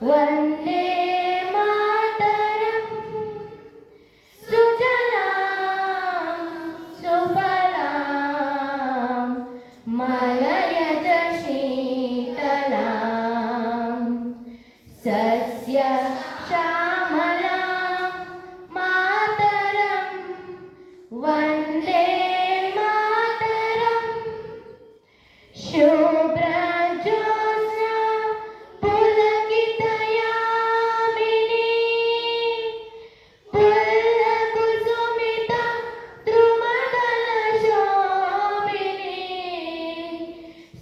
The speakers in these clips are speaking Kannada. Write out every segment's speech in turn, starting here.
ವಂದೇ ಮಾತರಂ ಸುಜಲಾಂ ಸುಫಲಾಂ ಮಲಯಜ ಶೀತಲಾಂ ಸಸ್ಯ ಶ್ಯಾಮಲಾಂ ಮಾತರಂ ವಂದೇ ಮಾತರಂ ಶುಭ್ರ ಜ್ಯೋತ್ಸ್ನಾ ಪುಲಕಿತಯಾಮಿನಿ ಪುಲ್ಲಕುಸುಮಿತ ದ್ರುಮದಲ ಶೋಭಿನಿ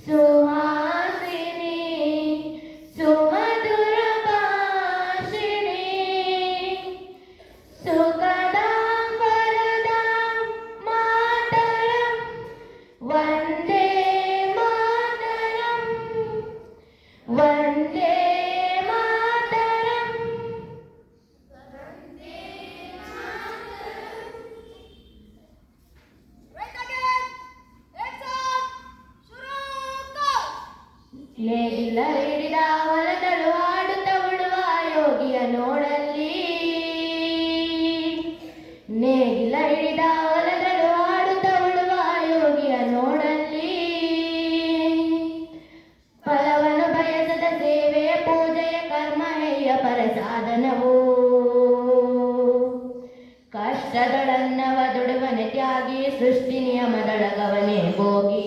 ಸುಹಾಸಿನಿ ಸುಮಧುರ ಭಾಷಿಣಿ ಸುಖದಾಂ ವರದಾಂ ಮಾತರಂ ವಂದೇ ಮಾತರಂ ವಂದೇ ಮಾತರಂ ನೇಗಿಲ ಹಿಡಿದ ಹೊಲದಳು ಆಡುತ್ತ ಉಳುವ ಯೋಗಿಯ ನೋಡಲ್ಲಿ ನೇಗಿಲ ಹಿಡಿದ ಹೊಲದಳು ಆಡುತ್ತ ಉಳುವ ಯೋಗಿಯ ನೋಡಲ್ಲಿ ಫಲವನ್ನು ಬಯಸದ ಸೇವೆಯ ಪೂಜೆಯ ಕರ್ಮ ಹೆಯ್ಯ ಪರಸಾಧನವು ಕಷ್ಟದೊಳನ್ನವ ದುಡುವನೆ ತ್ಯಾಗಿ ಸೃಷ್ಟಿ ನಿಯಮದೊಳಗವನೇ ಭೋಗಿ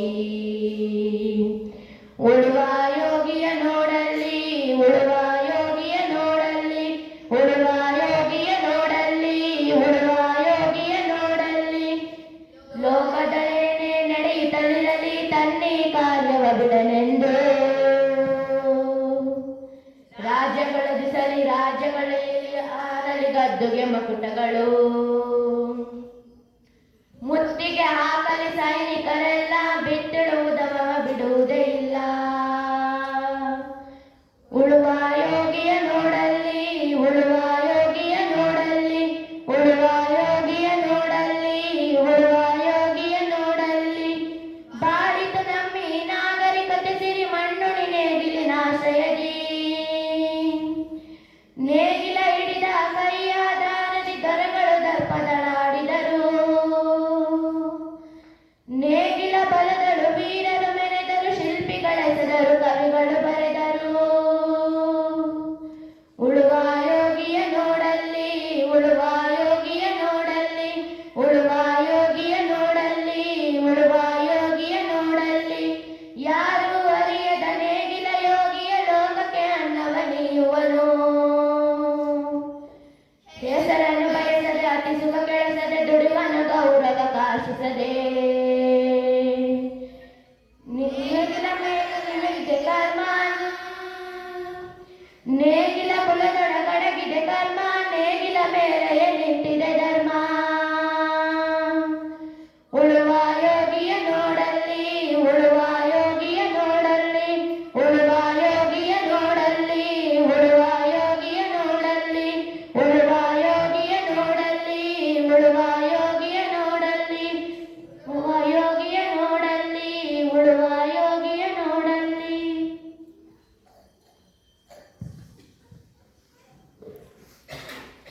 ಉಳುವ ಯೋಗಿಯ ನೋಡಲ್ಲಿ ಉಳುವ ಯೋಗಿಯ ನೋಡಲ್ಲಿ ಉಳುವ ಯೋಗಿಯ ನೋಡಲ್ಲಿ ಉಳುವ ಯೋಗಿಯ ನೋಡಲ್ಲಿ ಲೋಕದಲ್ಲೇನೇ ನಡೆಯುತ್ತಲಿರಲಿ ತನ್ನೇ ಕಾರ್ಯವ ಬಿಡನೆಂದು ರಾಜ್ಯಗಳು ದಿಸಲಿ ರಾಜ್ಯಗಳಲ್ಲಿ ಆರಲಿ ಗದ್ದುಗೆ ಮಕುಟಗಳು ಮುತ್ತಿಗೆ ಹಾಕಲಿ ಸೈನಿಕರೆಲ್ಲ ಬಿಟ್ಟಿಡುವುದವ ಬಿಡುವುದೇ ಇಲ್ಲ ಉಳುವ ಯೋಗಿಯ ನೋಡಲ್ಲಿ ಉಳುವ ಯೋಗಿಯ ನೋಡಲ್ಲಿ ಉಳುವ ಯೋಗಿಯ ನೋಡಲ್ಲಿ ಉಳುವ ಯೋಗಿಯ ನೋಡಲ್ಲಿ ಬಾಳಿತು ನಮ್ಮಿ ನಾಗರಿಕತೆ ಸಿರಿ ಮಣ್ಣುಣಿ ನೇಗಿಲಿನ ಆಶ್ರಯದಿ ನೇಗಿಲ ಹಿಡಿದ ಕೈಯ ದಾರದಿ ದೊರೆಗಳು ದರ್ಪದಳಾಡಿದರು ನೇಗಿಲ ಬಲದಳು ವೀರರು ಮೆರೆದರು ಶಿಲ್ಪಿಗಳೆಸೆದರು ಕವಿಗಳು ಬರೆದರು ಉಳುವ ಯೋಗಿಯ ನೋಡಲ್ಲಿ ಉಳುವ ಯೋಗಿಯ ನೋಡಲ್ಲಿ ಉಳುವ ಯೋಗಿಯ ನೋಡಲ್ಲಿ ಉಳುವ ಯೋಗಿಯ ನೋಡಲ್ಲಿ ಯಾರು ಅರಿಯದ ನೇಗಿಲ ಯೋಗಿಯ ಲೋಕಕ್ಕೆ ಅನ್ನವನಿಯುವನು ಹೆಸರನ್ನು ಬಯಸದೆ ಅತಿ ಸುಖ ಕೆಳಸದೆ ದುಡಿವನು ಗೌರವ ಕಾಶಿಸದೆ ನೇಗಿಲ ಮೇಲೆ ಕರ್ಮ ನೇಗಿಲ